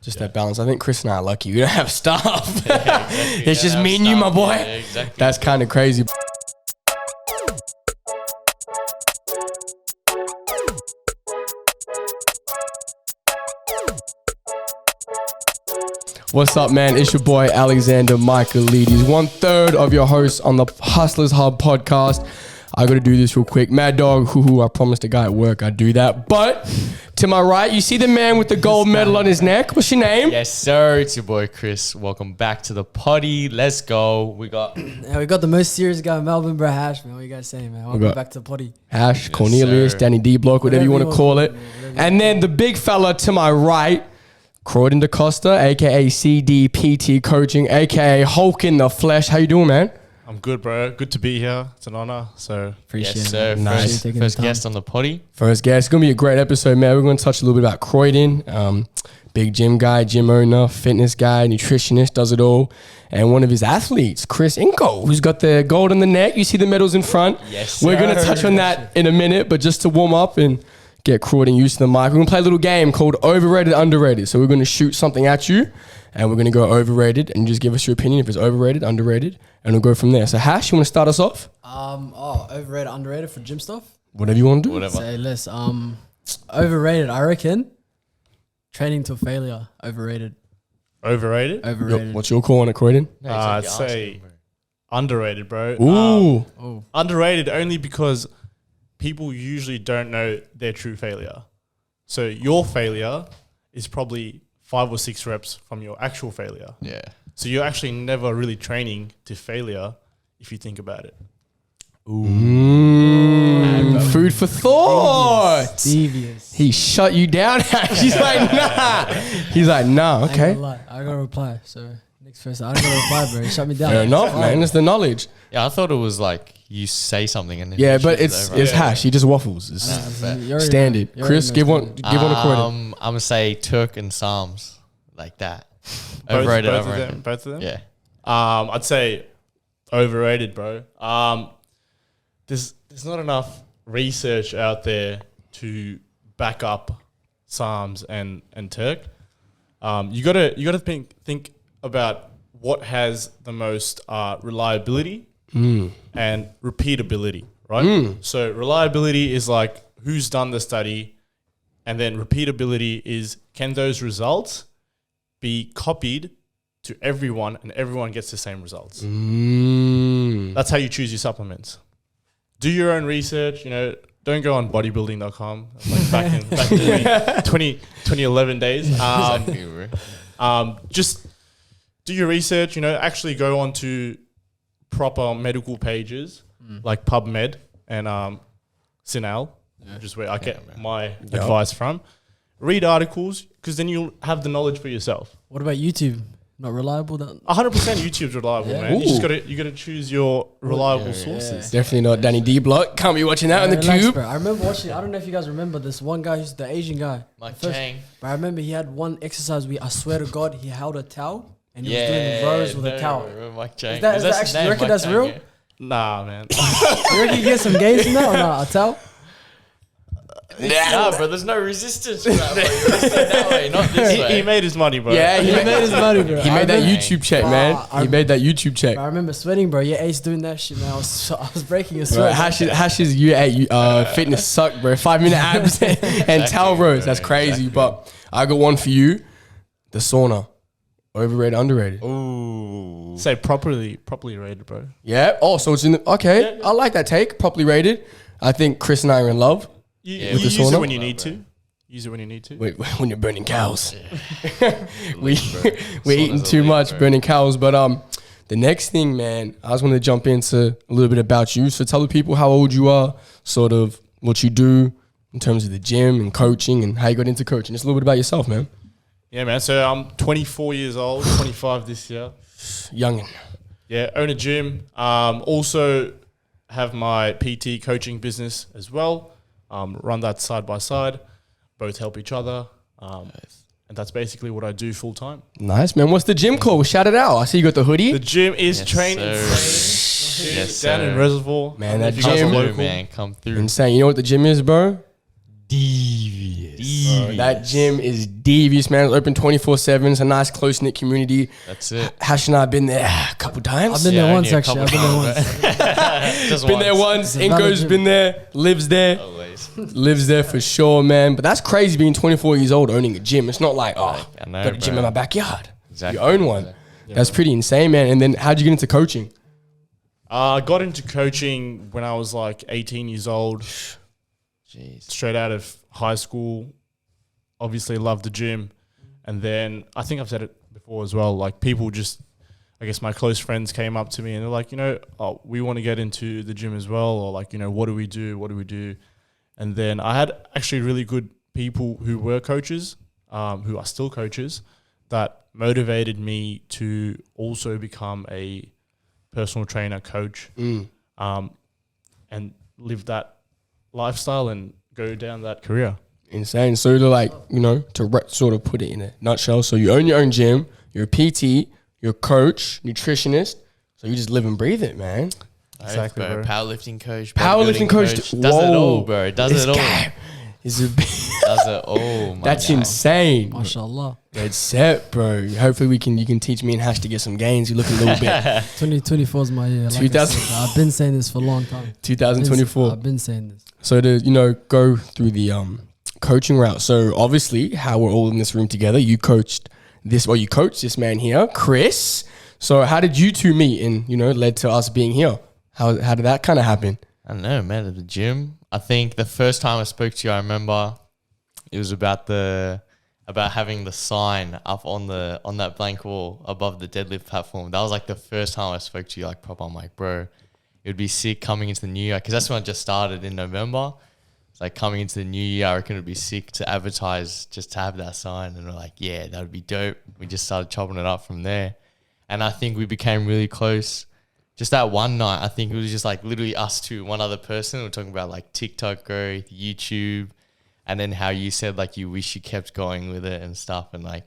Just that balance. I think Chris and I are lucky. We don't have staff. Yeah, exactly. It's just me and you, my boy. Yeah, exactly. That's kind of crazy. What's up, man? It's your boy, Alexander Michaelides, 1/3 of your host on the Hustlers Hub podcast. I got to do this real quick. Mad dog, I promised a guy at work I'd do that. But to my right, you see the man with the gold medal on his neck. What's your name? Yes, sir. It's your boy, Chris. Welcome back to the potty. Let's go. We got the most serious guy in Melbourne, bro. Hash, man. What you guys saying, man? Welcome back to the potty. Hash, Cornelius, sir. Danny D Block, whatever you want to call it. And then the big fella to my right, Croydon DaCosta, a.k.a. CDPT Coaching, a.k.a. Hulk in the flesh. How you doing, man? I'm good, bro. Good to be here. It's an honor. So Appreciate yes, it. sir. Nice. First guest on the potty. First guest. It's going to be a great episode, man. We're going to touch a little bit about Croydon. Big gym guy, gym owner, fitness guy, nutritionist, does it all. And one of his athletes, Chris Inko, who's got the gold on the neck. You see the medals in front. Yes, We're going to sir. touch on that in a minute, but just to warm up and get Croydon used to the mic, we're going to play a little game called Overrated, Underrated. So we're going to shoot something at you, and we're going to go overrated, and just give us your opinion if it's overrated, underrated, and we'll go from there. So Hash, you want to start us off? Overrated, underrated for gym stuff. Whatever you want to do. Whatever. Say less. Overrated. I reckon training to failure. Overrated. overrated. Overrated. What's your call on it, Croydon? No, I'd exactly. say Ask him, underrated, bro. Ooh. Oh, Underrated only because people usually don't know their true failure. So your failure is probably 5 or 6 reps from your actual failure. bro. Yeah. So you're actually never really training to failure if you think about it. Food for thought. devious. He shut you down. He's like, nah. He's like, nah, I ain't okay. gonna lie. I gotta reply. So next person, I don't gotta reply, bro. He shut me down. Fair enough, man. It's the knowledge. Yeah, I thought it was like you say something and then Yeah, you but shoot it's over. it's Hash. He just waffles. It's You already standard. know. You already Chris, know give it's one good. give one a Croydon. I'm gonna say Turk and Psalms like that. Both Overrated. of overrated. them. Both of them. Yeah. I'd say overrated, bro. There's not enough research out there to back up Psalms and Turk. You gotta think about what has the most reliability and repeatability, right? So reliability is like who's done the study, and then repeatability is can those results be copied to everyone and everyone gets the same results. That's how you choose your supplements. Do your own research, don't go on bodybuilding.com like back in 2011 days. Exactly, bro. Just do your research, actually go on to proper medical pages like PubMed and Cinel, which is where I get my advice from. Read articles because then you'll have the knowledge for yourself. What about YouTube? Not reliable. 100% YouTube's reliable, Yeah. man. You just gotta choose your reliable sources. Definitely not Danny D Block. Can't be watching that on the Relax, tube. bro. I remember watching. I don't know if you guys remember this one guy who's the Asian guy. Mike The first- Chang. But I remember he had one exercise. I swear to God, he held a towel and he was doing Yeah. rows with a towel. Mike Chang. Is that his actually? name, You reckon Mike that's Chang, real? yeah. Nah, man. You reckon you get some gains from that or not? A towel? Nah, bro, there's no resistance to that, bro. You listen that way, not this way. he made his money, bro. Yeah, He made his money, bro. He I made that remember- YouTube check, Bro, man. I- He made that YouTube check. I remember sweating, bro. Yeah, Ace doing that shit, man. I was breaking a Bro, sweat. Hash's fitness suck, bro. 5-minute abs and towel rows. That's bro, crazy. exactly. But I got one for you. The sauna. Overrated, underrated. Ooh. Say properly rated, bro. Yeah. Oh, so it's in the... Okay. I like that take. Properly rated. I think Chris and I are in love. You With the use sauna? it when you need to. Use it when you need to. Wait, when you're burning cows. we, Bro. we're eating Sauna's too elite, much, bro. burning cows. But the next thing, man, I just want to jump into a little bit about you. So tell the people how old you are, sort of what you do in terms of the gym and coaching and how you got into coaching. Just a little bit about yourself, man. Yeah, man. So I'm 24 years old, 25 this year. Youngin. Yeah, own a gym. Also have my PT coaching business as well. Run that side by side. Both help each other. And that's basically what I do full time. Nice, man. What's the gym called? Shout it out. I see you got the hoodie. The gym is Yes, training. sir. Yes, down sir. in Reservoir. Man, If that you guys are gym- local. Man, come through. Insane. You know what the gym is, bro? Devious. Devious. That gym is devious, man. It's open 24/7. It's a nice, close-knit community. That's it. Hash and I have been there a couple times. I've been there once, only a actually. I've couple been there times, once. Just Been there once. It's a valid Inko's gym. been there. Lives there. Always. Lives there for sure, man. But that's crazy being 24 years old owning a gym. It's not like, oh, I know, got a gym bro. in my backyard. Exactly. You own one. That's pretty insane, man. And then how'd you get into coaching? I got into coaching when I was like 18 years old, Jeez. straight out of high school. Obviously loved the gym. And then I think I've said it before as well, like people just, I guess my close friends came up to me and they're like, we want to get into the gym as well. Or like, what do we do? What do we do? And then I had actually really good people who were coaches, who are still coaches, that motivated me to also become a personal trainer, coach, and live that lifestyle and go down that career. Insane. So to like, sort of put it in a nutshell. So you own your own gym. You're a PT. You're a coach, nutritionist. So you just live and breathe it, man. Exactly, bro. bro. Powerlifting coach. Powerlifting bodybuilding coach. Does it all, bro. Does This it all. guy is a Does it all, man. That's insane. MashaAllah. Dead set, bro. Hopefully you can teach me and Hash to get some gains. You look a little bit. 2024 is my year. Like 2000 I've been saying this for a long time. 2024. I've been saying this. So to go through the coaching route. So obviously, how we're all in this room together, you coached this man here, Chris. So how did you two meet and led to us being here? How did that kind of happen? I don't know, man. At the gym, I think the first time I spoke to you, I remember it was about having the sign up on that blank wall above the deadlift platform. That was like the first time I spoke to you, like proper. I'm like, bro, it would be sick coming into the new year, because that's when I just started in November. It's like coming into the new year, I reckon it'd be sick to advertise, just to have that sign. And we're like, yeah, that would be dope. We just started chopping it up from there, and I think we became really close. Just that one night, I think it was just like literally us two, one other person. We're talking about like TikTok growth, YouTube, and then how you said like you wish you kept going with it and stuff. And like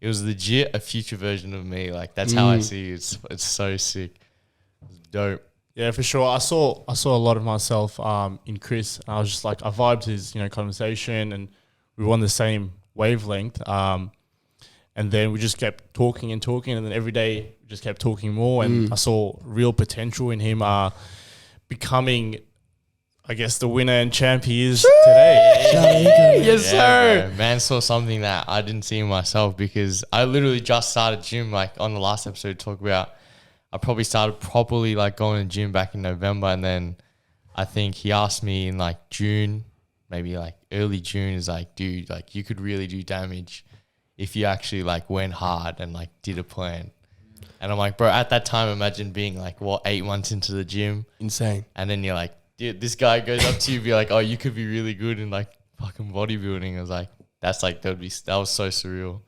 it was legit a future version of me. Like that's how I see it. It's so sick. It's dope. Yeah, for sure. I saw a lot of myself in Chris. And I was just like, I vibed his conversation, and we were on the same wavelength. And then we just kept talking, and then every day we just kept talking more. And I saw real potential in him becoming, I guess, the winner and champ he is today. Yes, sir. Bro. Man saw something that I didn't see in myself, because I literally just started gym. Like on the last episode, talk about I probably started properly like going to the gym back in November, and then I think he asked me in like June, maybe like early June, is like, dude, like you could really do damage if you actually like went hard and like did a plan. And I'm like, bro, at that time, imagine being like 8 months into the gym, Insane. and then you're like, dude, this guy goes up to you, be like, oh, you could be really good in like fucking bodybuilding. I was like, that was so surreal.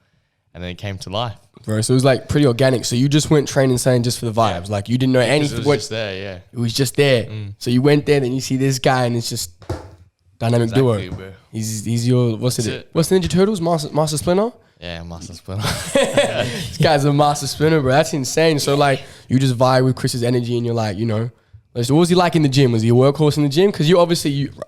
And then it came to life. Bro, so it was like pretty organic. So you just went training saying just for the vibes. Like you didn't know anything. It was just there, yeah. It was just there. So you went there, then you see this guy, and it's just dynamic Exactly, duo. bro. He's your what's That's it? it. What's the Ninja Turtles? Master Splinter. Yeah, muscle splinter. This guy's a master splinter, bro. That's insane. So like you just vibe with Chris's energy, and you're like, what was he like in the gym? Was he a workhorse in the gym? Because you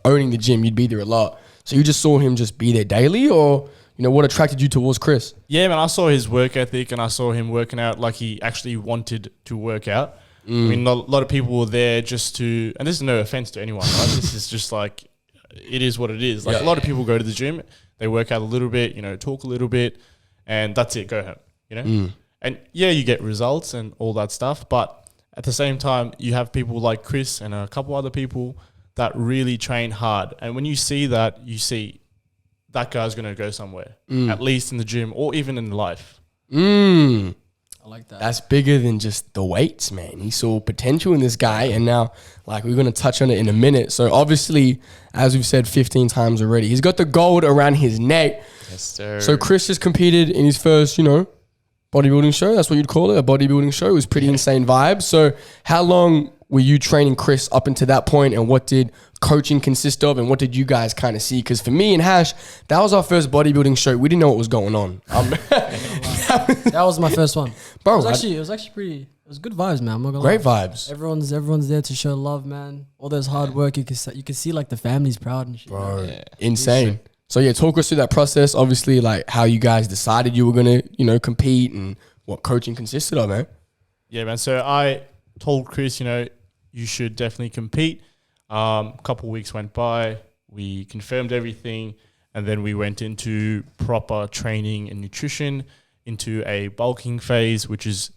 owning the gym, you'd be there a lot. So you just saw him just be there daily, or what attracted you towards Chris? Yeah, man, I saw his work ethic, and I saw him working out like he actually wanted to work out. I mean, a lot of people were there just to, and this is no offense to anyone, right? This is just like, it is what it is. Like a lot of people go to the gym, they work out a little bit, talk a little bit, and that's it, go home, And yeah, you get results and all that stuff, but at the same time, you have people like Chris and a couple other people that really train hard. And when you see that, you see that guy's going to go somewhere, at least in the gym or even in life. I like that. That's bigger than just the weights, man. He saw potential in this guy, and now, like, we're going to touch on it in a minute. So obviously, as we've said 15 times already, he's got the gold around his neck. Yes, sir. So Chris just competed in his first, bodybuilding show. That's what you'd call it, a bodybuilding show. It was pretty insane vibes. So how long were you training Chris up until that point, and what did coaching consist of, and what did you guys kind of see? Because for me and Hash, that was our first bodybuilding show. We didn't know what was going on. That was my first one. Bro, it was actually pretty. It was good vibes, man. I'm not gonna great lie. vibes. Everyone's there to show love, man. All those hard work, you can see like the family's proud and shit. Bro, insane. So yeah, talk us through that process. Obviously, like how you guys decided you were gonna, compete and what coaching consisted of, man. Yeah, man. So I told Chris, you should definitely compete. Couple weeks went by. We confirmed everything. And then we went into proper training and nutrition, into a bulking phase, which is,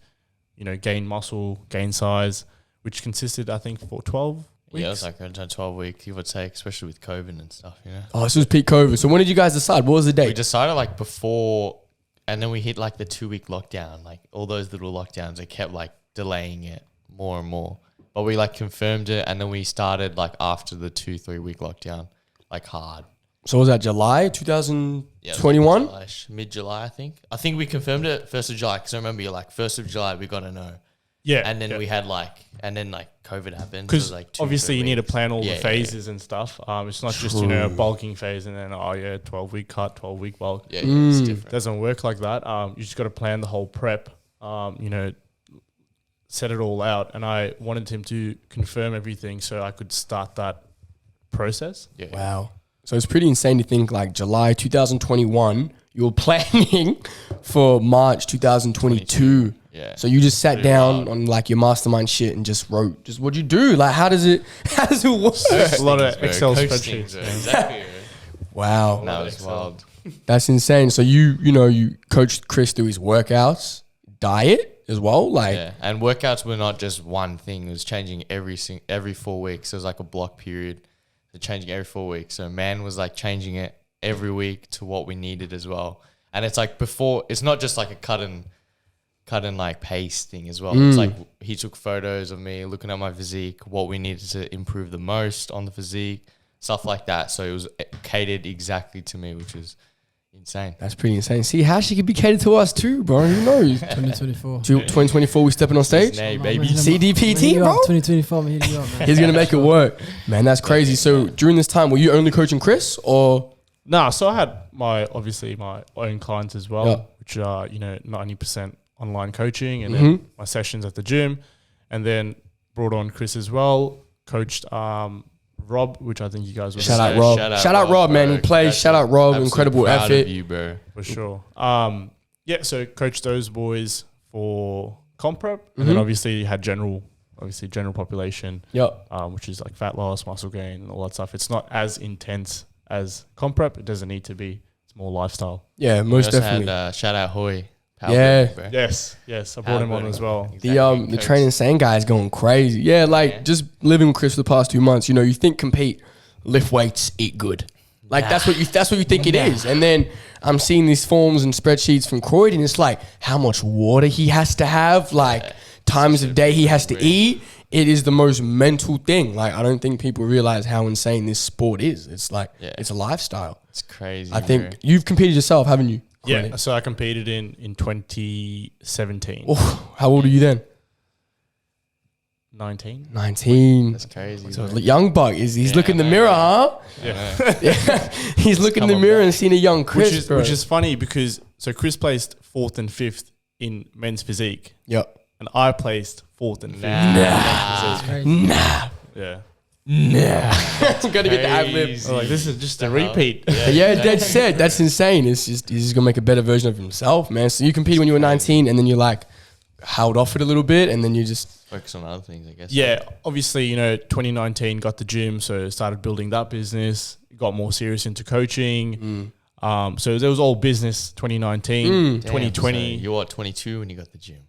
gain muscle, gain size, which consisted, I think, for 12 weeks. Yeah, it was like around 12 weeks, give or take, especially with COVID and stuff, Oh, this was peak COVID. So when did you guys decide? What was the We date? decided like before, and then we hit like the 2-week lockdown. Like all those little lockdowns, they kept like delaying it more and more. But we like confirmed it, and then we started like after the 2-3 week lockdown, like hard. So was that July 2021? Mid-July, I think. I think we confirmed it 1st of July, because I remember you're like, 1st of July, we got to know. Yeah. And then we had COVID happened. Because so like obviously you need to plan all the Yeah, phases and stuff. It's not just, a bulking phase and then, 12-week cut, 12-week bulk. Yeah, it's different. It doesn't work like that. You just got to plan the whole prep, set it all out. And I wanted him to confirm everything so I could start that process. Yeah. Wow. So it's pretty insane to think like July 2021, you were planning for March 2022. Yeah. So you just sat Pretty down wild. on like your mastermind shit and just wrote, just what'd you do? Like, how does it work? A lot of Bro, Excel coach spreadsheets. things, bro. Exactly. Wow. That was Excel. wild. That's insane. So you coached Chris through his workouts, diet as well? Like, Yeah, and workouts were not just one thing. It was changing every 4 weeks. It was like a block period. So changing every 4 weeks. So man was like changing it every week to what we needed as well. And it's like before, it's not just like a cut and like paste thing as well. It's like he took photos of me looking at my physique, what we needed to improve the most on the physique, stuff like that. So it was catered exactly to me, which is insane. that's pretty insane. See how she could be catered to us too, bro. Who knows? 2024. 2024, we stepping on stage? Nay, I'm baby. hitting him up. CDPT, I'm hitting you up. bro? 2024, I'm hitting you up, man. He's going to make it work. Man, that's crazy. So during this time, were you only coaching Chris or? Nah, so I had my own clients as well, Yeah. which are, 90% online coaching and then my sessions at the gym, and then brought on Chris as well, coached Rob, which I think you guys will Shout out Yeah, Rob. Shout out Rob, man. bro. He plays. That's Shout out Rob. absolute Incredible proud effort. of you, bro. for sure. So coached those boys for comp prep, and then obviously had general population, Yep. which is like fat loss, muscle gain, and all that stuff. It's not as intense as comp prep. It doesn't need to be. It's more lifestyle. Yeah, We most also definitely. had shout out Hoy. Yeah. Bro. Yes, I brought him on as well. The training sane guy is going crazy. Yeah, like Yeah. just living with Chris for the past 2 months. You think compete, lift weights, eat good. Like that's what you think it is. And then I'm seeing these forms and spreadsheets from Croyd, and it's like how much water he has to have, like times of day he has to eat. It is the most mental thing. Like I don't think people realize how insane this sport is. It's like it's a lifestyle. It's crazy. I think you've competed yourself, haven't you? Yeah, Croyd? so I competed in 2017. Oh, how old are you then? 19. 19. that's crazy. So bro. young buck he's Yeah, looking in the man. mirror, huh? Yeah. Yeah, he's looking in Come the on, mirror bro. and seeing a young Chris, which is funny because so Chris placed 4th and 5th in men's physique, yep. and I placed 4th and 5th. It's crazy. Yeah. I'm gonna get the ad lib. Crazy. I was like, this is just a The hell? repeat. Yeah, that's said. That's insane. It's just he's just gonna make a better version of himself, man. So you competed when you were 19, and then you like held off it a little bit, and then you just Focus on other things, I guess. Yeah, obviously, 2019 got the gym, so started building that business, got more serious into coaching. So there was all business 2019, Damn, 2020. so you were 22 when you got the gym.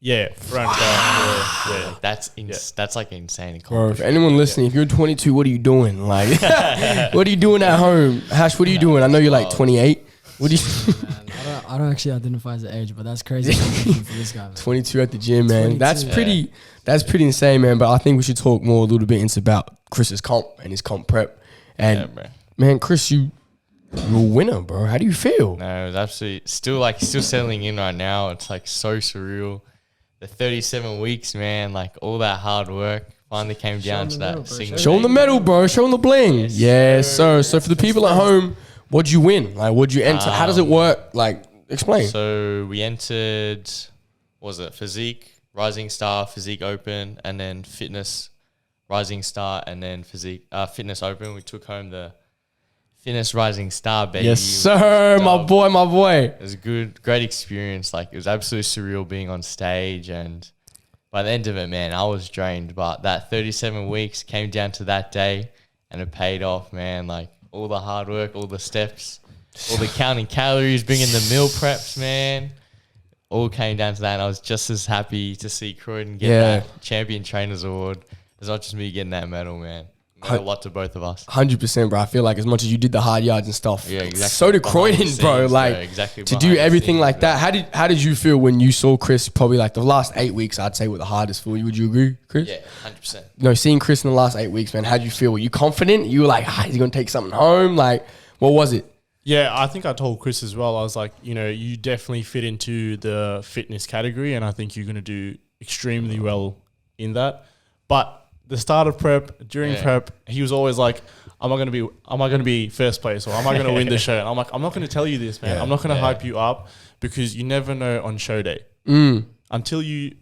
Yeah, around that. Yeah. Like, that's like insane. bro. For anyone listening, if you're 22, what are you doing? Like, what are you doing at home? Hash, what are you doing? I know you're like 28. What do you? Man, I don't actually identify as an age, but that's crazy for this guy, man. 22 at the gym, man. 22. That's pretty insane, man. But I think we should talk more a little bit about Chris's comp and his comp prep. And Yeah, bro. man, Chris, you're a winner, bro. How do you feel? No, it's absolutely still settling in right now. It's like so surreal. The 37 weeks, man, like all that hard work finally came down to the medal, that bro. single. Show them the medal, bro. Show them the bling. Yes, sir. So for the people at home, what'd you win? Like, what'd you enter? How does it work? Like, explain. So we entered, what was it, physique, rising star, physique open, and then fitness, rising star, and then physique, fitness open. We took home the Fitness Rising Star, baby. Yes, sir. My boy. It was a great experience. Like, it was absolutely surreal being on stage, and by the end of it, man, I was drained. But that 37 weeks came down to that day, and it paid off, man. Like, all the hard work, all the steps, all the counting calories, bringing the meal preps, man, all came down to that. And I was just as happy to see Croydon get that Champion Trainers Award as not just me getting that medal, man. Meant a lot to both of us. 100%, bro. I feel like as much as you did the hard yards and stuff, yeah, exactly. so did Croydon, bro. Like, exactly to do everything like that. How did you feel when you saw Chris? Probably like the last 8 weeks, I'd say, were the hardest for you. Would you agree, Chris? Yeah, 100%. No, seeing Chris in the last 8 weeks, man. How did you feel? Were you confident? You were like, is he gonna take something home? Like, what was it? Yeah, I think I told Chris as well. I was like, you definitely fit into the fitness category, and I think you're going to do extremely well in that. But the start of prep, during prep, he was always like, am I going to be first place, or am I going to win the show? And I'm like, I'm not going to tell you this, man. I'm not going to hype you up, because you never know on show day. Until you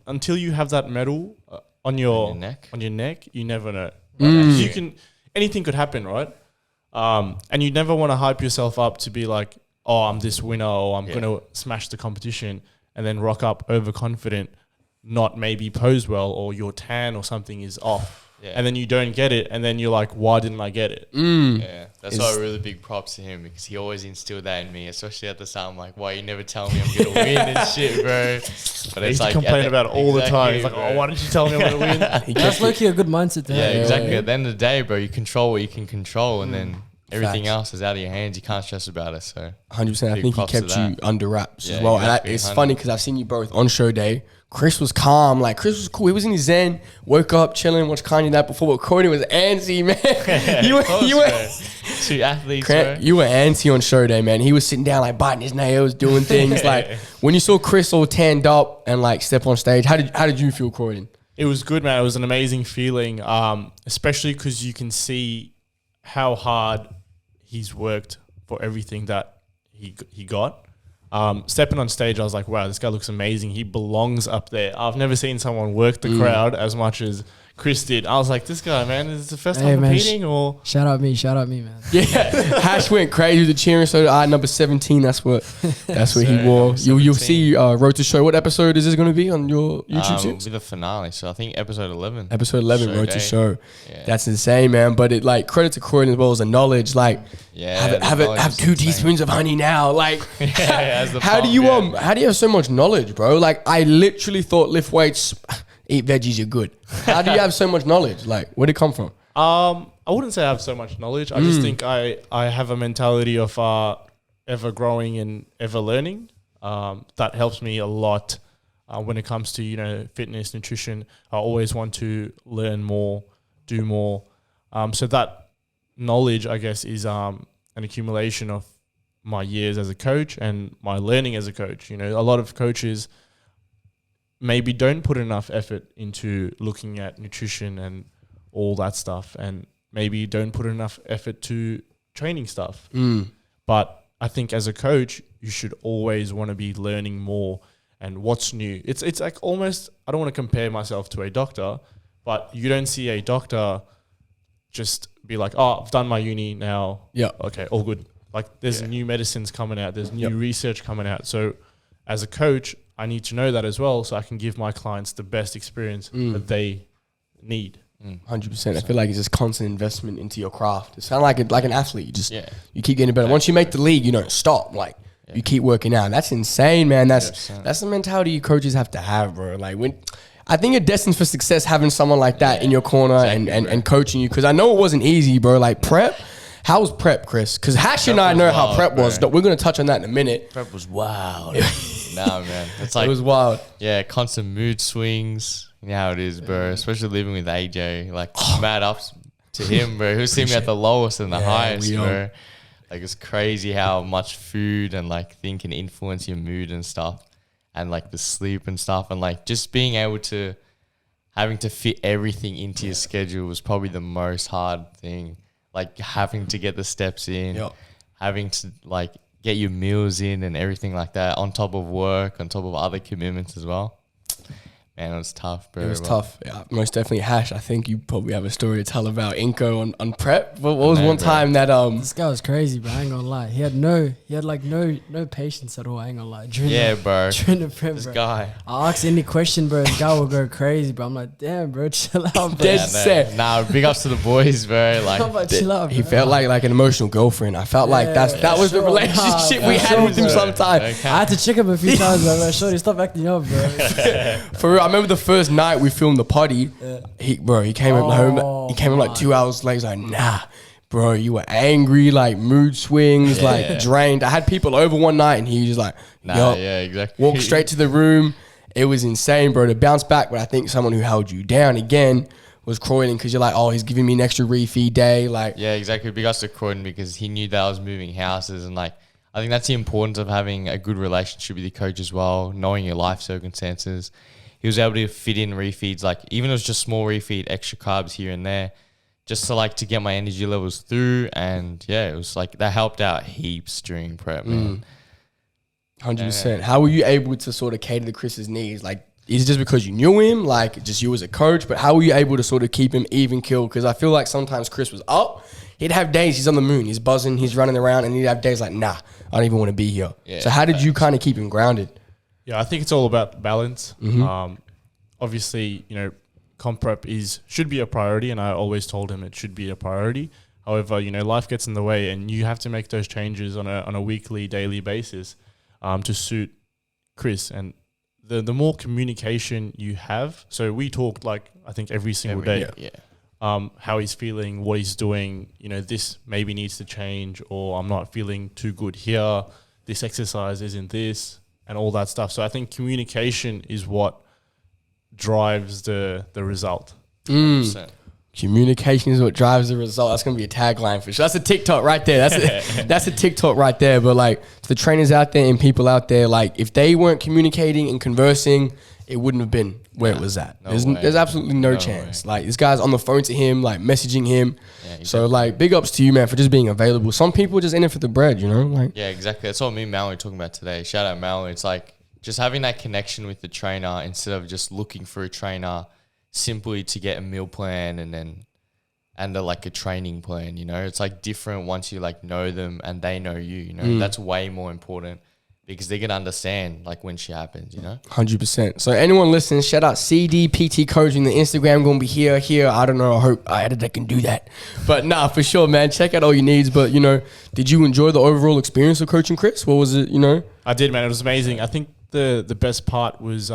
have that medal on your neck, you never know. Right? Anything could happen, right? And you never want to hype yourself up to be like, oh, I'm this winner, or I'm going to smash the competition, and then rock up overconfident, not maybe pose well, or your tan or something is off. Yeah. And then you don't get it, and then you're like, why didn't I get it? Yeah, that's why really big props to him, because he always instilled that in me, especially at the start. I'm like, why you never tell me I'm going to win and shit, bro? But it's like, complain about it all the time. He's like, oh, why didn't you tell me I'm going to win? That's like a good mindset to have. Yeah, exactly. At the end of the day, bro, you control what you can control, and then everything else is out of your hands. You can't stress about it. So 100%. I think he kept you under wraps as well. Exactly, and it's funny because I've seen you both on show day. Chris was calm. Like, Chris was cool. He was in his zen. Woke up, chilling, watched Kanye that before. But Cody was antsy, man. you were two athletes, bro. You were antsy on show day, man. He was sitting down, like, biting his nails, doing things. Like, when you saw Chris all tanned up and, like, step on stage, how did you feel, Croydon? It was good, man. It was an amazing feeling, especially because you can see how hard he's worked for everything that he got. Stepping on stage, I was like, wow, this guy looks amazing. He belongs up there. I've never seen someone work the crowd as much as Chris did. I was like, this guy, man, is this the first time competing? Or shout out me, man. Yeah, Hash went crazy with the cheering. So number 17, that's what he wore. You'll see Road to Show. What episode is this going to be on your YouTube series? It'll be the finale. So I think episode 11. Episode 11, Road to Show. Yeah. That's insane, man. But it, like, credit to Croydon as well as the knowledge. Like, have 2 teaspoons of honey now. Like, how do you have so much knowledge, bro? Like, I literally thought lift weights, eat veggies, you're good. How do you have so much knowledge? Like, where'd it come from? I wouldn't say I have so much knowledge. I just think I have a mentality of ever growing and ever learning. That helps me a lot when it comes to, fitness, nutrition. I always want to learn more, do more. So that knowledge, I guess, is an accumulation of my years as a coach and my learning as a coach. A lot of coaches maybe don't put enough effort into looking at nutrition and all that stuff, and maybe don't put enough effort to training stuff. But I think as a coach, you should always want to be learning more and what's new. It's like almost, I don't want to compare myself to a doctor, but you don't see a doctor just be like, oh, I've done my uni now. Yeah. Okay, all good. Like, there's new medicines coming out. There's new research coming out. So as a coach, I need to know that as well, so I can give my clients the best experience that they need. 100%. I feel like it's just constant investment into your craft. It's kind of like an athlete. You keep getting better. Once you make the league, you don't stop. Like, you keep working out. That's insane, man. That's the mentality you coaches have to have, bro. Like, I think you're destined for success having someone like that in your corner and coaching you. Because I know it wasn't easy, bro. Like, prep. How was prep, Chris? Because Hash and I know how prep was. We're going to touch on that in a minute. Prep was wild. Nah, man. It's like, it was wild. Yeah, constant mood swings. You know how it is, bro. Especially living with AJ. Like, mad ups to him, bro. He'll see me at the lowest and the highest, bro. Like, it's crazy how much food and, like, thing can influence your mood and stuff. And, like, the sleep and stuff. And, like, just being able to, having to fit everything into your schedule was probably the most hard thing. Like, having to get the steps in, having to, like, get your meals in and everything like that, on top of work, on top of other commitments as well. Man, it was tough, bro. It was tough. Yeah, most definitely. Hash, I think you probably have a story to tell about Inco on prep. What was one time that This guy was crazy, bro. I ain't gonna lie. He had like no patience at all. I ain't gonna lie. Bro. During the prep, This bro. guy. I ask any question, bro. The guy will go crazy, bro. I'm like, damn, bro, chill out, bro. Dead set. Nah, big ups to the boys, bro. Like, I'm like, chill out, bro. He felt like an emotional girlfriend. I felt like that was the sure. relationship we Nah, had with him bro. sometimes. Okay. I had to check him a few times, bro. Shorty, stop acting up, bro. For real, I remember the first night we filmed the potty. He came home. He came home like 2 hours later. He's like, nah, bro, you were angry, like mood swings, like drained. I had people over one night, and he was just like, nah, yeah, exactly. Walked straight to the room. It was insane, bro, to bounce back. But I think someone who held you down again was Croydon, because you're like, oh, he's giving me an extra refeed day, like. Yeah, exactly. Big ups to Croydon, because he knew that I was moving houses, and like, I think that's the importance of having a good relationship with your coach as well, knowing your life circumstances. He was able to fit in refeeds, like even if it was just small refeed, extra carbs here and there, just to get my energy levels through. And yeah, it was like that helped out heaps during prep, man. 100%. How were you able to sort of cater to Chris's needs? Like, is it just because you knew him, like just you as a coach? But how were you able to sort of keep him even killed? Because I feel like sometimes Chris was up. He'd have days he's on the moon, he's buzzing, he's running around, and he'd have days like, nah, I don't even want to be here. Yeah, so how did you kind of keep him grounded? Yeah, I think it's all about balance. Obviously, comp prep should be a priority, and I always told him it should be a priority. However, life gets in the way, and you have to make those changes on a weekly, daily basis to suit Chris. And the more communication you have, so we talked like I think every single day. How he's feeling, what he's doing, this maybe needs to change, or I'm not feeling too good here. This exercise isn't this, and all that stuff. So I think communication is what drives the result. Communication is what drives the result. That's gonna be a tagline for sure. That's a TikTok right there. That's a TikTok right there. But like to the trainers out there and people out there, like if they weren't communicating and conversing, it wouldn't have been where it was at. There's absolutely no chance. Like this guy's on the phone to him, like messaging him. Yeah, exactly. So like big ups to you, man, for just being available. Some people just in it for the bread, Like yeah, exactly. That's what me and Mallory were talking about today. Shout out Mallory. It's like just having that connection with the trainer instead of just looking for a trainer simply to get a meal plan and a training plan. It's like different once you like know them and they know you. That's way more important. Because they're going to understand, like, when shit happens, 100%. So anyone listening, shout out CDPT Coaching. The Instagram going to be here. I don't know. I hope our editor can do that. But nah, for sure, man. Check out all your needs. But, did you enjoy the overall experience of coaching Chris? What was it, I did, man. It was amazing. I think the best part was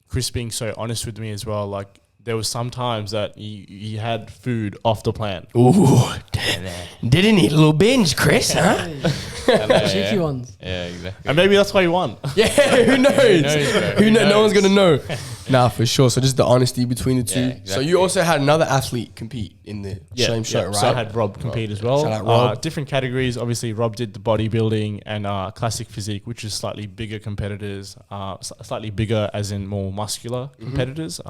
Chris being so honest with me as well. Like, there was some times that he had food off the plan. Ooh, didn't eat a little binge, Chris, huh? Cheeky ones. Yeah, exactly. And maybe that's why he won. Yeah, who knows? Who knows? No one's going to know. Nah, for sure. So just the honesty between the two. Yeah, exactly. So you also had another athlete compete in the same show, right? So I had Rob compete as well. Shout out Rob. Different categories. Obviously, Rob did the bodybuilding and classic physique, which is slightly bigger competitors. Slightly bigger as in more muscular competitors.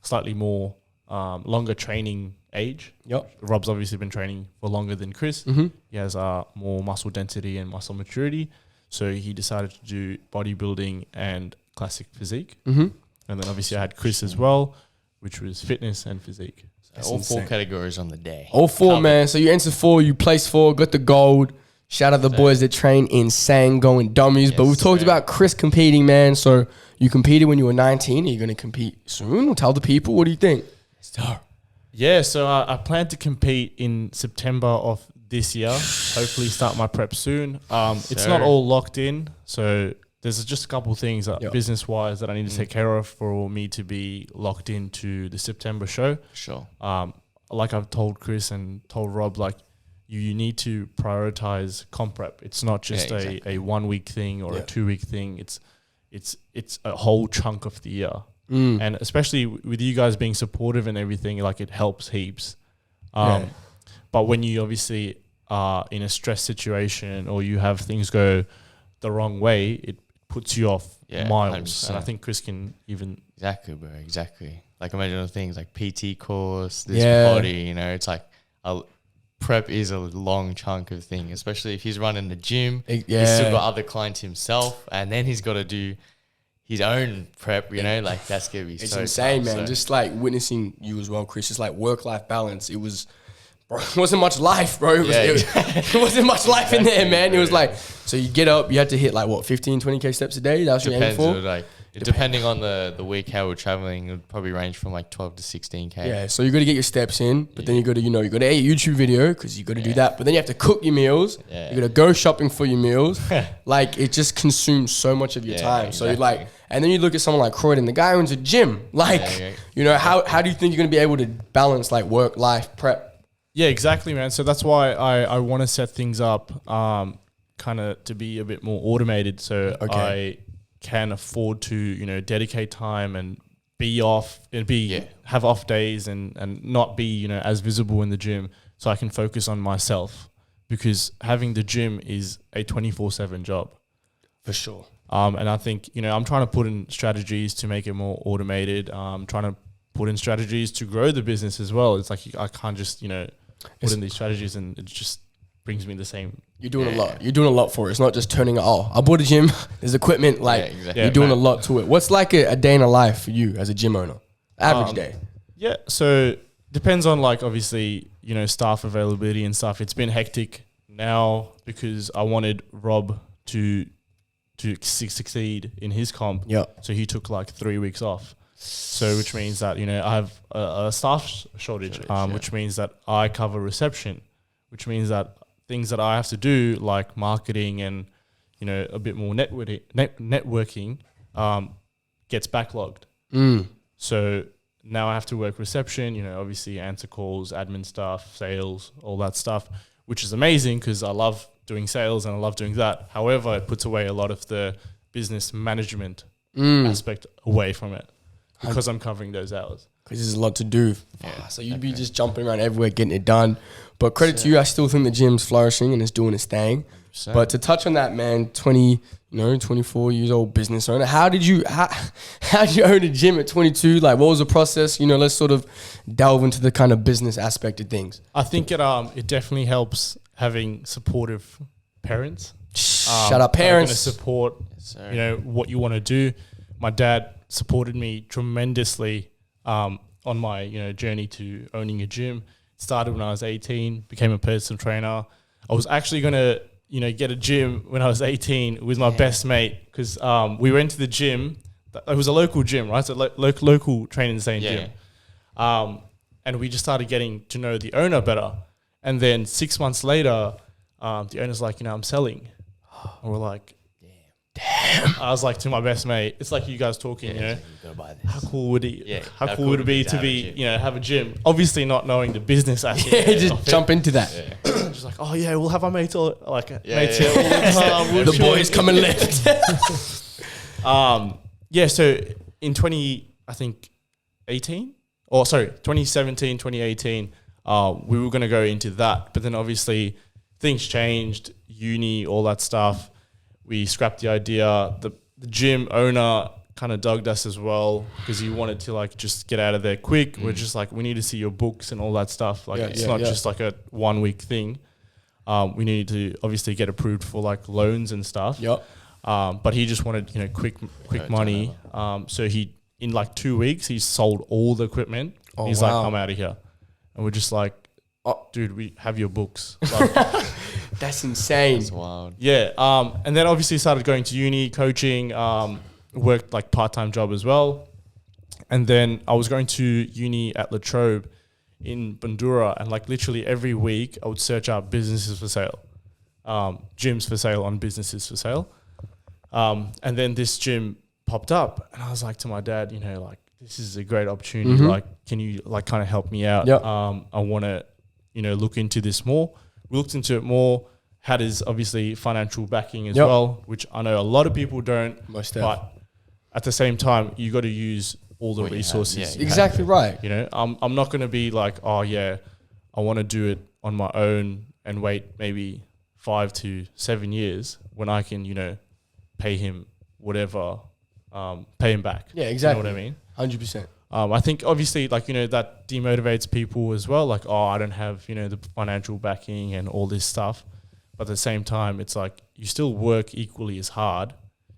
Slightly more longer training age. Yep. Rob's obviously been training for longer than Chris. He has more muscle density and muscle maturity. So he decided to do bodybuilding and classic physique. And then obviously I had Chris as well, which was fitness and physique. So all insane. 4 categories on the day. All 4, man. So you entered 4, you placed 4, got the gold. Shout out the boys that train insane, going dummies. Yes, but we've talked about Chris competing, man. So you competed when you were 19. Are you going to compete soon? Tell the people. What do you think? Yeah, so I plan to compete in September of this year. Hopefully start my prep soon. It's not all locked in. So there's just a couple of things business-wise that I need to take care of for me to be locked into the September show. Sure. Like I've told Chris and told Rob, like, you need to prioritize comp prep. It's not just a 1 week thing or a 2 week thing. It's a whole chunk of the year. And especially with you guys being supportive and everything, like it helps heaps. But when you obviously are in a stress situation or you have things go the wrong way, it puts you off miles. 100%. And I think Chris can even... Exactly, bro. Exactly. Like imagine things like PT course, this body, it's like... Prep is a long chunk of thing, especially if he's running the gym. He's still got other clients himself, and then he's got to do his own prep, you know, like that's gonna be It's so insane, tough, man. so- Just like witnessing you as well, Chris. Just like work-life balance. It was, bro, it wasn't much life, bro. It wasn't much life in there, man. It was like, so you get up, you had to hit like what, 15, 20K steps a day? That's what you're aiming depends, for? like depending on the week how we're traveling, it would probably range from like 12 to 16K. Yeah, so you got to get your steps in, but then you got to, you got to edit a YouTube video because you got to do that. But then you have to cook your meals. Yeah. You got to go shopping for your meals. Like it just consumes so much of your Yeah, time. So you're exactly. like, and then you look at someone like Croydon, the guy owns a gym. Like, how do you think you're going to be able to balance like work, life, prep? Yeah, exactly, man. So that's why I want to set things up kind of to be a bit more automated so I can afford to, dedicate time and be off and have off days and not be, as visible in the gym so I can focus on myself because having the gym is a 24/7 job. For sure. And I think, I'm trying to put in strategies to make it more automated. Trying to put in strategies to grow the business as well. It's like I can't just, put in these strategies and it just brings me the same. You're doing a lot. You're doing a lot for it. It's not just turning I bought a gym. There's equipment. Like exactly. you're doing a lot to it. What's like a day in a life for you as a gym owner? Average day. Yeah. So depends on like, obviously, staff availability and stuff. It's been hectic now because I wanted Rob to succeed in his comp. Yeah. So he took like 3 weeks off. So which means that, I have a staff shortage, which means that I cover reception, which means that things that I have to do like marketing and, a bit more networking gets backlogged. So now I have to work reception, obviously answer calls, admin stuff, sales, all that stuff, which is amazing because I love doing sales and I love doing that. However, it puts away a lot of the business management aspect away from it because I'm covering those hours. Because there's a lot to do. So you'd be just jumping around everywhere, getting it done. But credit to you, I still think the gym's flourishing and it's doing its thing. 100%. But to touch on that, man, 24 years old business owner. How did you own a gym at 22? Like, what was the process? Let's sort of delve into the kind of business aspect of things. I think it definitely helps having supportive parents. Shut up, That are parents. gonna support, sir. what you want to do. My dad supported me tremendously on my, journey to owning a gym. Started when I was 18, became a personal trainer. I was actually going to, get a gym when I was 18 with my best mate because we went to the gym. It was a local gym, right? So local training gym. And we just started getting to know the owner better. And then 6 months later, the owner's like, I'm selling. And we're like, damn. I was like to my best mate, it's like you guys talking, how cool would it? Yeah, how cool would it be to be, have a gym? Obviously, not knowing the business aspect. Just jump into that. Just like, oh yeah, we'll have our mates all mates yeah. here all the time. We'll The chill. boys come and left. So in 2017, 2018, we were going to go into that. But then obviously things changed, uni, all that stuff. We scrapped the idea. The gym owner kind of dogged us as well because he wanted to like just get out of there quick. We're just like, we need to see your books and all that stuff. Like it's not just like a 1 week thing. We needed to obviously get approved for like loans and stuff. Yep. But he just wanted, quick money. So he, in like 2 weeks, he sold all the equipment. Oh, He's wow. like, I'm out of here. And we're just like, oh, dude, we have your books. Like, That's insane. That's wild. yeah. And then obviously started going to uni, coaching, worked like part-time job as well. And then I was going to uni at La Trobe in Bandura, and like literally every week I would search up businesses for sale, gyms for sale on businesses for sale. And then this gym popped up and I was like to my dad, like, this is a great opportunity. Like, can you like kind of help me out? Yep. I want to, look into this more. We looked into it more. Had his obviously financial backing as well, which I know a lot of people don't. Most but at the same time, you got to use all the What you have, resources. yeah, you have. Exactly right. I'm not going to be like, oh yeah, I want to do it on my own and wait maybe 5 to 7 years when I can, pay him whatever, pay him back. Yeah, exactly. You know what I mean? 100%. I think obviously like, that demotivates people as well. Like, oh, I don't have, the financial backing and all this stuff. But at the same time, it's like you still work equally as hard.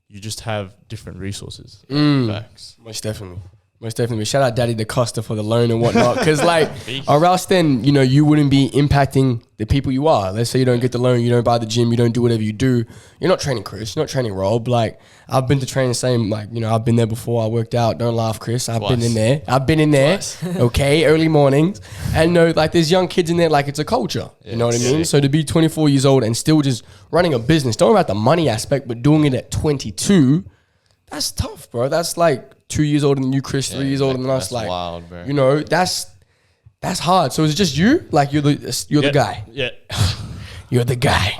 you just have different resources. Facts. Most definitely. Most definitely. Shout out Daddy DaCosta for the loan and whatnot. Because, like, or else then, you know, you wouldn't be impacting the people you are. Let's say you don't get the loan, you don't buy the gym, you don't do whatever you do. You're not training Chris. You're not training Rob. Like, I've been to training the same, like, you know, I've been there before. I worked out. Don't laugh, Chris. I've been in there. Okay, early mornings. And, no, like, there's young kids in there. Like, it's a culture. You know what I mean? So to be 24 years old and still just running a business, don't worry about the money aspect, but doing it at 22, that's tough, bro. That's like 2 years older than you, Chris, 3 years older than us. That's like, wild, bro. you know, that's hard. So is it just you? Like you're the guy. Yeah. You're the guy.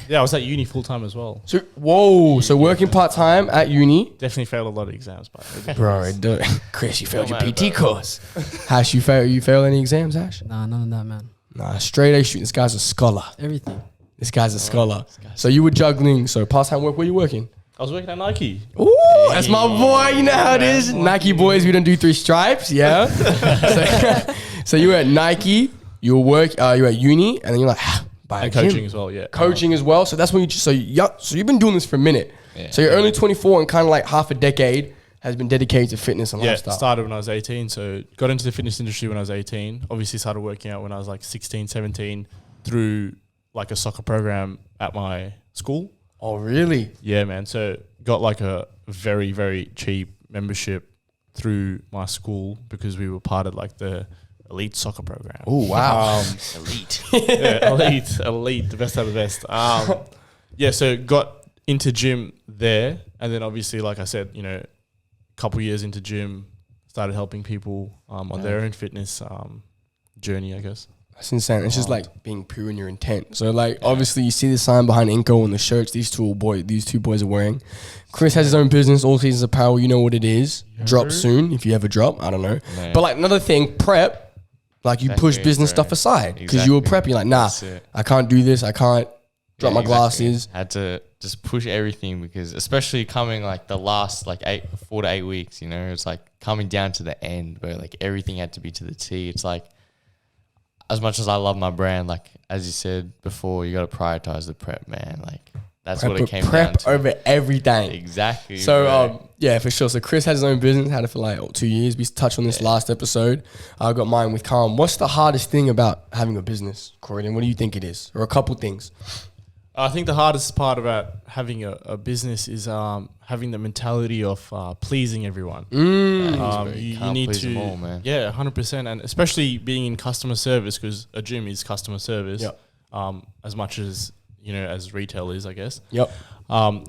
Yeah, I was at uni full time as well. So so working part time at uni. Definitely failed a lot of exams, but Bro, Chris, you failed your PT course. Hash, you fail any exams, Hash? Nah, none of that, man. Nah, straight A student. This guy's a scholar. Everything. This guy's a scholar. So you were juggling. So part time work. Where you working? I was working at Nike. Ooh, that's my boy. You know how it is. Nike boys, we don't do 3 stripes. Yeah. so you were at Nike. You were you were at uni, and then you're like, buy a And gym. coaching as well, yeah. Coaching as well. So that's when you so you've been doing this for a minute. Yeah. So you're only 24 and kind of like half a decade has been dedicated to fitness and Yeah, lifestyle. started when I was 18. So got into the fitness industry when I was 18. Obviously started working out when I was like 16, 17 through like a soccer program at my school. Oh, really? Yeah, man. So got like a very, very cheap membership through my school because we were part of like the elite soccer program. Oh, wow. Elite. Yeah, elite, the best of the best. Yeah, so got into gym there. And then obviously, like I said, you know, a couple years into gym, started helping people on their own fitness journey, I guess. That's insane. It's just like being pure in your intent. So like obviously you see the sign behind Inco and the shirts these two boys are wearing. Chris has his own business, All Seasons Apparel. You know what it is. Drop soon if you ever drop. I don't know. Man. But like another thing, prep. Like you push business stuff aside because you were prepping. You're like, nah, I can't do this. I can't drop my glasses. Had to just push everything because especially coming like the last like 4 to 8 weeks, you know, it's like coming down to the end where like everything had to be to the T. It's like, as much as I love my brand, like as you said before, you got to prioritize the prep, man. Like that's what it came down Prep to. over everything. Exactly. So yeah, for sure. So Chris has his own business, had it for like 2 years. We touched on this last episode. I got mine with Calm. What's the hardest thing about having a business, Croydon? What do you think it is? Or a couple things? I think the hardest part about having a business is having the mentality of pleasing everyone. You can't need please to, them all, man. yeah, 100%, and especially being in customer service because a gym is customer service, Yep. as much as you know as retail is, I guess. Yep.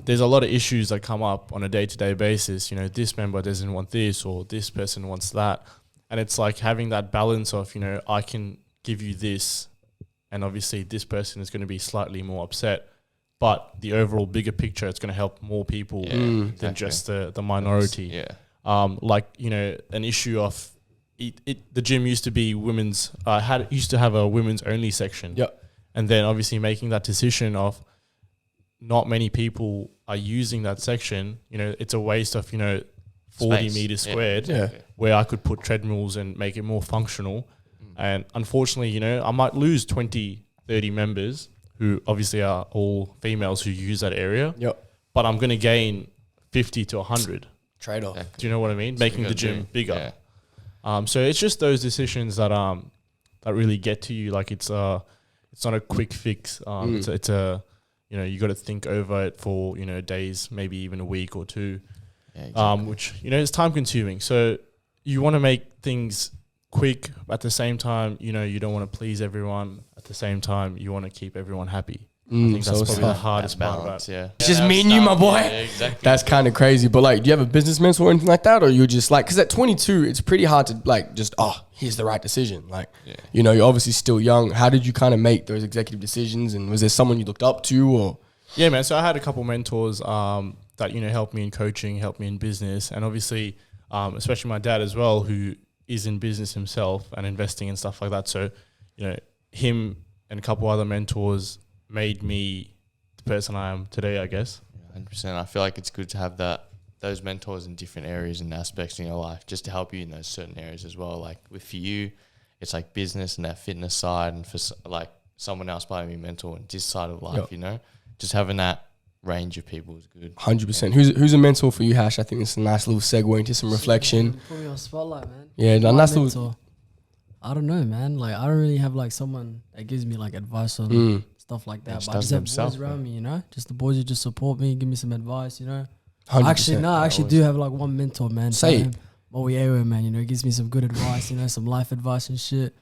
There's a lot of issues that come up on a day-to-day basis. You know, this member doesn't want this, or this person wants that, and it's like having that balance of, you know, I can give you this. And obviously this person is going to be slightly more upset, but the overall bigger picture, it's going to help more people than just the minority. Yeah. Like, you know, an issue of the gym used to be women's, used to have a women's only section. Yep. And then obviously making that decision of not many people are using that section, you know, it's a waste of, you know, 40 Space. meters squared Yeah. where I could put treadmills and make it more functional. And unfortunately, you know, I might lose 20, 30 members who obviously are all females who use that area. Yep. But I'm going to gain 50 to 100. Trade-off. Do you know what I mean? Making the gym bigger. Yeah. So it's just those decisions that that really get to you. Like it's not a quick fix. It's a you know, you got to think over it for, you know, days, maybe even a week or two. Yeah, exactly. Which, you know, is time consuming. So you want to make things quick, but at the same time, you know, you don't want to please everyone. At the same time, you want to keep everyone happy. I think that's so probably the tough. hardest part about balance, it. yeah. It's just me and you, my boy. Yeah, exactly. That's kind of crazy. But like, do you have a business mentor or anything like that? Or you're just like, because at 22, it's pretty hard to like just, here's the right decision. Like, you know, you're obviously still young. How did you kind of make those executive decisions? And was there someone you looked up to or? Yeah, man. So I had a couple mentors that, you know, helped me in coaching, helped me in business. And obviously, especially my dad as well, who is in business himself and investing and stuff like that. So, you know, him and a couple other mentors made me the person I am today, I guess. 100%. I feel like it's good to have those mentors in different areas and aspects in your life just to help you in those certain areas as well. Like for you, it's like business and that fitness side, and for like someone else might be mentor in this side of life, you know, just having that range of people is good. 100%. Who's a mentor for you, Hash? I think it's a nice little segue into some reflection. Put me on spotlight, man. Yeah, My nice little. mentor. I don't know, man. Like, I don't really have like someone that gives me like advice on stuff like that. Just But I does just have themselves, boys around me, you know? Just the boys who just support me, give me some advice, you know? 100%. Actually, no, I actually do have like one mentor, man. Say it. Moewe, man, you know, he gives me some good advice, you know, some life advice and shit.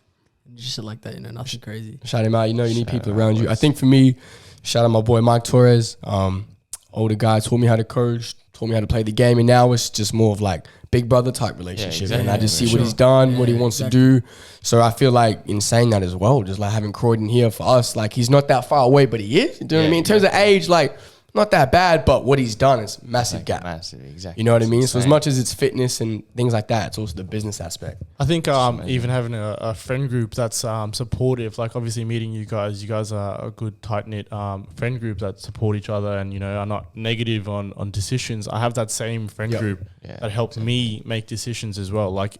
And just shit like that, you know, nothing crazy. Shout him out. You know, you need Shout people out, around you. boys. I think for me, shout out my boy Mike Torres. Older guy, taught me how to coach, taught me how to play the game, and now it's just more of like big brother type relationship. exactly. And I just see Yeah, what sure. he's done, Yeah, what he wants exactly. to do. So I feel like in saying that as well, just like having Croydon here for us, like he's not that far away, but he is. You know what I mean? In terms of age, like not that bad, but what he's done is massive gap. Massive, exactly. You know what I It's mean? So as insane. much as it's fitness and things like that, it's also the business aspect. I think amazing. even having a friend group that's supportive, like obviously meeting you guys are a good tight knit friend group that support each other and you know are not negative on decisions. I have that same friend Yep. group Yeah, that helps me make decisions as well. Like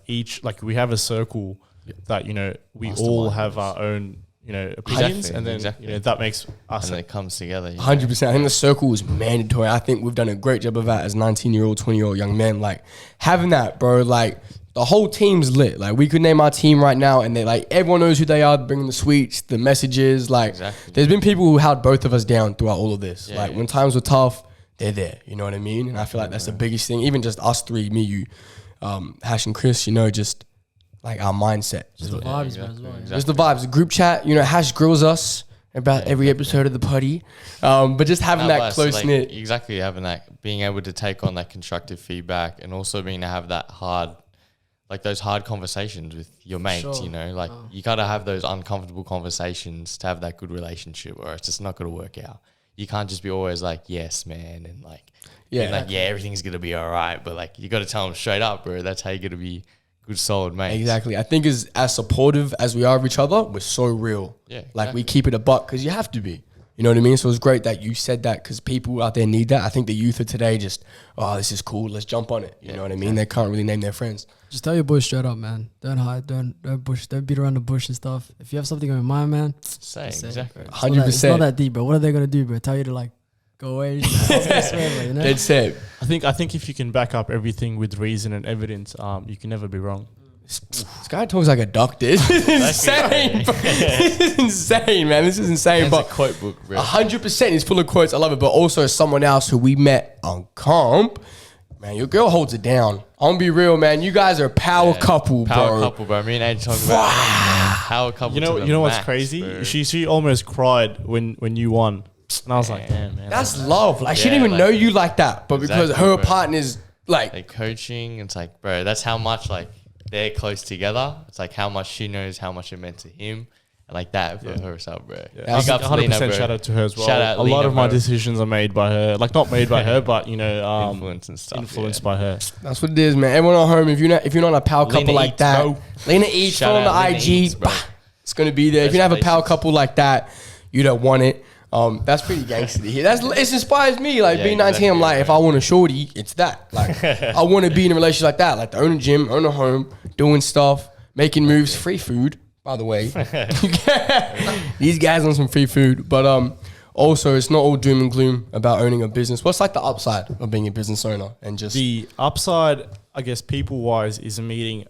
we have a circle that you know we all Mastermind. have our own you know opinions, Exactly, and then exactly. you know that makes us. and then it comes together. you know? 100%. I think the circle is mandatory. I think we've done a great job of that as 19-year-old, 20-year-old young men. Like having that, bro, like the whole team's lit. Like we could name our team right now and they like everyone knows who they are, bringing the sweets, the messages. Like Exactly. there's been people who held both of us down throughout all of this. Yeah, like yeah. when times were tough, they're there. You know what I mean? And I feel like that's the biggest thing. Even just us three, me, you, Hash and Chris, you know, just like our mindset. Just the vibes, man, as well. you know? Just the vibes, the group chat, you know, Hash grills us about every episode of the putty. But just having No, that but it's close knit. like, exactly, having that, being able to take on that constructive feedback, and also being to have that hard, like those hard conversations with your mates. Sure. You know, like you gotta have those uncomfortable conversations to have that good relationship, or it's just not gonna work out. You can't just be always like, yes, man, and like, Yeah. and like, yeah, everything's gonna be all right. But like, you gotta tell them straight up, bro. That's how you're gonna be good, solid mates. Exactly. I think as supportive as we are of each other, we're so real. Yeah, Like we exactly. keep it a buck because you have to be. You know what I mean? So it's great that you said that because people out there need that. I think the youth of today just, oh, this is cool. Let's jump on it. You know what I mean? They can't really name their friends. Just tell your boys straight up, man. Don't hide, don't beat around the bush and stuff. If you have something on your mind, man, Say say it, exactly. bro. It's not that- It's 100%. not that deep, bro. What are they gonna do, bro? Tell you to like go away. You know? Dead set. I think if you can back up everything with reason and evidence, you can never be wrong. This guy talks like a doctor. This is insane, bro. This is insane, man. This is insane. It's a But quote book, bro. 100% is full of quotes. I love it. But also someone else who we met on comp. Man, your girl holds it down. I'm gonna be real, man. You guys are a power couple, Power bro. couple, bro. Me and Age talk about power couple. You know to the what's max, crazy? bro. She almost cried when you won, and I was like, damn, man. That's love. Like she Yeah, didn't even like- know you like that, but because Exactly, her bro. partner's like coaching. It's like, bro, that's how much like they're close together. It's like how much she knows how much it meant to him, and like that for herself, bro. Yeah, Big up to 100% Lena, bro. shout out to her as well. Shout out a lot Lena, of my bro. decisions are made by her. Like not made by her, but you know, Influence and stuff. influenced yeah. by her. that's what it is, man. Everyone at home, if you're not a power Lena couple like Eats, that, bro. Lena Eats, Shout follow on the out Lena IG, Eats, bro. it's gonna be there. If you don't Best have a power places. couple like that, you don't want it. That's pretty gangster to hear. It inspires me. Like Yeah, being 19, I'm exactly, like, if I want a shorty, it's that. Like I want to be in a relationship like that, like to own a gym, own a home, doing stuff, making moves, free food. By the way, these guys on some free food. But also, it's not all doom and gloom about owning a business. What's like the upside of being a business owner and just The upside, I guess, people wise, is meeting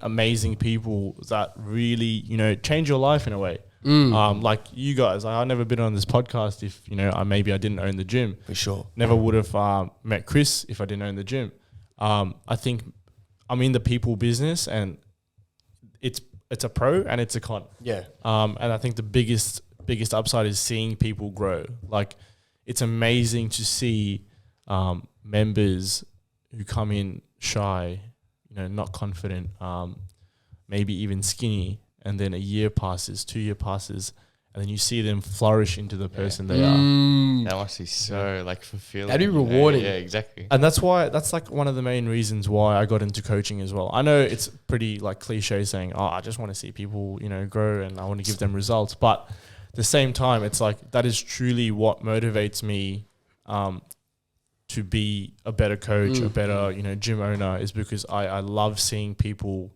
amazing people that really, you know, change your life in a way. Like you guys, I've never been on this podcast if, you know, I didn't own the gym. for sure? Never would have met Chris if I didn't own the gym. I think I'm in the people business, and it's a pro and it's a con. Yeah. And I think the biggest upside is seeing people grow. Like it's amazing to see members who come in shy, you know, not confident, maybe even skinny, and then a year passes, 2 year passes, and then you see them flourish into the person they are. That must be so like fulfilling. That'd be you know? rewarding. Yeah, exactly. And that's like one of the main reasons why I got into coaching as well. I know it's pretty like cliche saying, oh, I just want to see people, you know, grow and I want to give them results. But at the same time, it's like that is truly what motivates me to be a better coach, a better, you know, gym owner, is because I love seeing people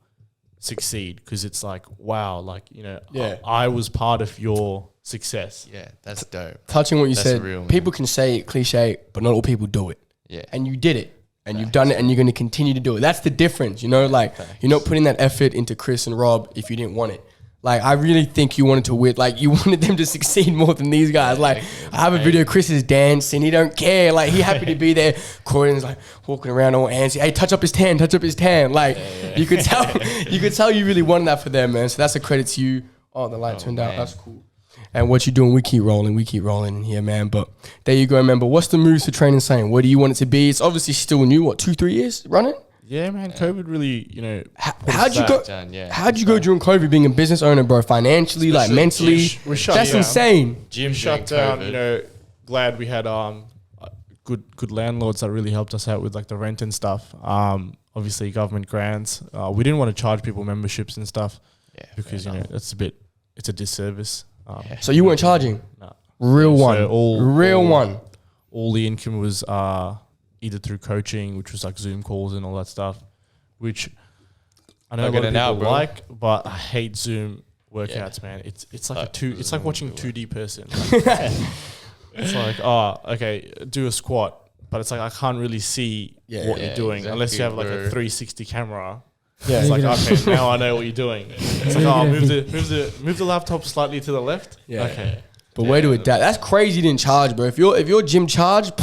succeed, because it's like, wow, like, you know, Yeah. I was part of your success. Yeah, that's dope. Touching what you That's said, real, man. people can say it cliche, but not all people do it. Yeah. And you did it. And you've done it, and you're going to continue to do it. That's the difference, you know? Like, you're not putting that effort into Chris and Rob if you didn't want it. Like, I really think you wanted to win. Like, you wanted them to succeed more than these guys. Like, I have a video, Chris is dancing. He don't care. Like, he happy to be there. Corey's like walking around all antsy. Hey, touch up his tan, touch up his tan. Like, you could tell you really wanted that for them, man. So that's a credit to you. Oh, the light turned out. man. That's cool. And what you're doing, we keep rolling in here, man. But there you go, remember, what's the moves for Training Sane? What do you want it to be? It's obviously still new, 2-3 years running? Yeah, man, COVID really, you know, How'd you go? Done, yeah. How'd you go during COVID, being a business owner, bro? Financially, like mentally, we shut that's down. insane. Gym shut during down. COVID. You know, glad we had good landlords that really helped us out with like the rent and stuff. Obviously government grants. We didn't want to charge people memberships and stuff, Yeah, because fair you know enough. it's a disservice. So you weren't charging? No. Real So one. Real one. All the income was either through coaching, which was like Zoom calls and all that stuff, which I know a Look lot at of it now, people bro. like, but I hate Zoom workouts, man. It's like it's like watching 2D person. It's like, oh, okay, do a squat, but it's like I can't really see what you're doing unless you have like a 360 camera. Yeah. It's like, okay, now I know what you're doing. It's like, oh, move the laptop slightly to the left. Yeah. Okay. But way to adapt. That's crazy you didn't charge, bro. If your gym charged,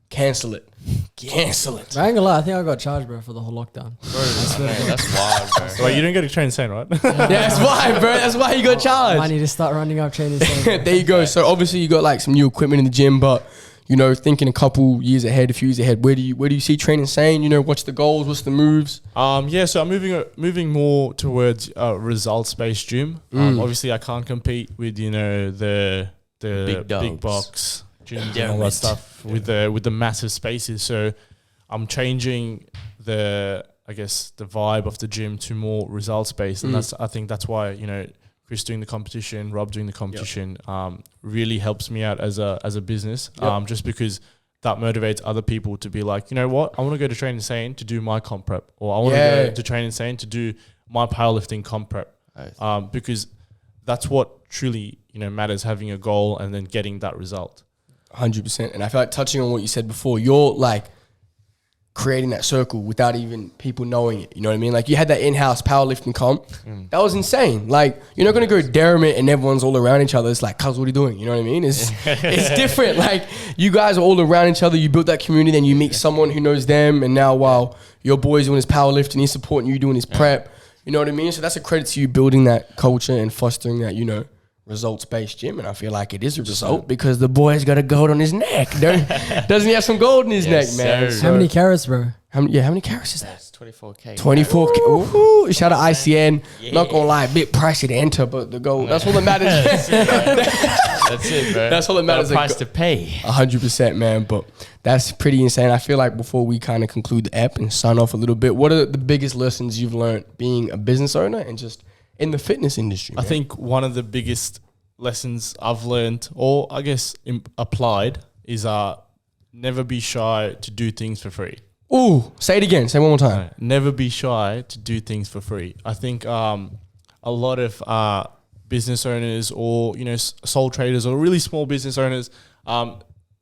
cancel it. Cancel it. I ain't gonna lie, I think I got charged, bro, for the whole lockdown. That's wild, bro. So like, you didn't get to train sane, right? Yeah, that's why, bro. That's why you got I charged. need to start running up training. Center. There you go. So obviously you got like some new equipment in the gym, but you know, thinking a couple years ahead, a few years ahead, where do you see Training Sane? You know, what's the goals? What's the moves? Yeah, so I'm moving more towards results based gym. Obviously, I can't compete with the Big dogs. big box gyms Damn and all that it. stuff with the massive spaces. So I'm changing the vibe of the gym to more results based, and I think that's why Chris doing the competition, Rob doing the competition, really helps me out as a business. Just because that motivates other people to be like, you know what, I want to go to Training Sane to do my comp prep, or I want to go to Training Sane to do my powerlifting comp prep, because that's what truly matters, having a goal and then getting that result. 100%. And I feel like touching on what you said before, you're like creating that circle without even people knowing it. You know what I mean? Like you had that in-house powerlifting comp. That was insane. Like you're not going to go dare it and everyone's all around each other. It's like, cuz, what are you doing? You know what I mean? It's different. Like you guys are all around each other. You built that community, then you meet someone who knows them. And now while your boy's doing his powerlifting, he's supporting you doing his prep. You know what I mean? So that's a credit to you building that culture and fostering that, results-based gym. And I feel like it is a result because the boy's got a gold on his neck. Doesn't he have some gold in his neck, man? sir. How many carats, bro? How many carats is that? That's 24K. 24K. Ooh, shout out ICN. Not gonna lie, a bit pricey to enter, but the gold, that's all that matters. That's it, bro. That's all that matters. Got a price to pay. 100%, man. But that's pretty insane. I feel like before we kind of conclude the app and sign off a little bit, what are the biggest lessons you've learned being a business owner and just in the fitness industry? I think one of the biggest lessons I've learned, or I guess applied, is never be shy to do things for free. Ooh, say it again. Say it one more time. Never be shy to do things for free. I think a lot of business owners, or sole traders, or really small business owners,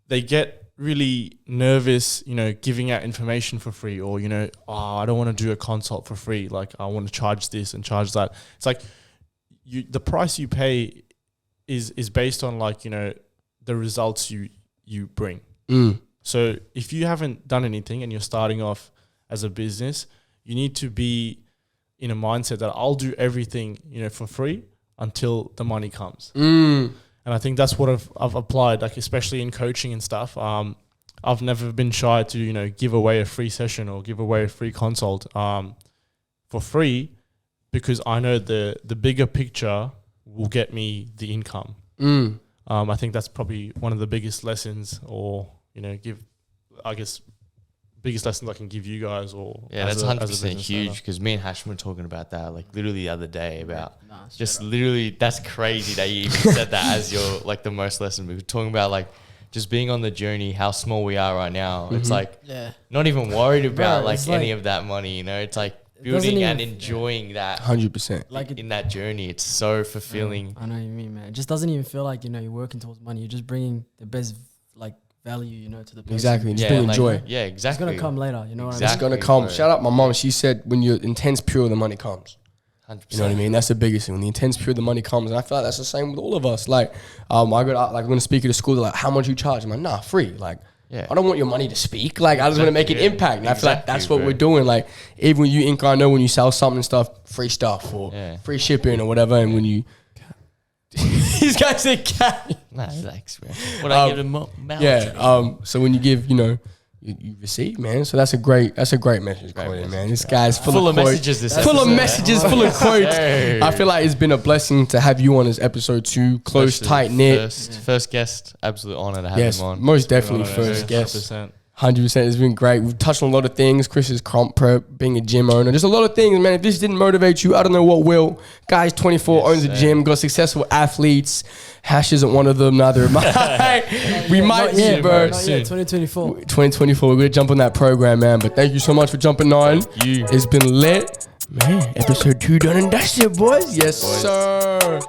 they get really nervous, giving out information for free, or I don't want to do a consult for free. Like I want to charge this and charge that. It's like the price you pay is based on the results you bring. So if you haven't done anything and you're starting off as a business, you need to be in a mindset that I'll do everything for free until the money comes. And I think that's what I've applied, like especially in coaching and stuff. I've never been shy to give away a free session or give away a free consult for free, because I know the bigger picture will get me the income. I think that's probably one of the biggest lessons, or biggest lessons I can give you guys. Or That's 100% huge, owner. because me and Hashim were talking about that like literally the other day about literally, that's crazy that you even said that as your like the most lesson. We were talking about like just being on the journey, how small we are right now. It's like not even worried about Bro, it's any of that money, It's like building and enjoying that 100%. like in that journey. It's so fulfilling. I know what you mean, man. It just doesn't even feel like, you're working towards money. You're just bringing the best like value, to the person. Exactly. Just bring joy. Yeah, It's exactly. gonna come later. You know what I mean? It's Exactly. gonna come. bro. Shout out my mom. She said, when you're intense pure, the money comes. 100%. You know what I mean? That's the biggest thing. When the intense pure, the money comes. And I feel like that's the same with all of us. Like, I'm going to speak at a school. They're like, how much you charge? I'm like, nah, free. Like, Yeah. I don't want your money to speak. Like, I just want to make an impact. And I feel like Exactly, that's what bro. we're doing. Like, even when you ink, I know when you sell something and stuff, free stuff or free shipping or whatever. And when you, these guys say cat. Nah, relax, bro. What I give them mouth. So when you give, you receive, man. So that's a great message, Corey, man. This guy's full of quotes. messages. This Full of episode. messages, full of quotes. Hey. I feel like it's been a blessing to have you on this episode too. Close, Especially tight knit. First guest, absolute honor to have Yes, him on. most definitely first guest. 100%. 100%. It's been great. We've touched on a lot of things. Chris's comp prep, being a gym owner. Just a lot of things, man. If this didn't motivate you, I don't know what will. Guys, 24, owns a gym, got successful athletes. Hash isn't one of them, neither am I. We might be, Yeah, bro. not yet. 2024. 2024, we're going to jump on that program, man. But thank you so much for jumping on. You. It's been lit. Man, episode 2 done and dusted, boys. Yes, sir.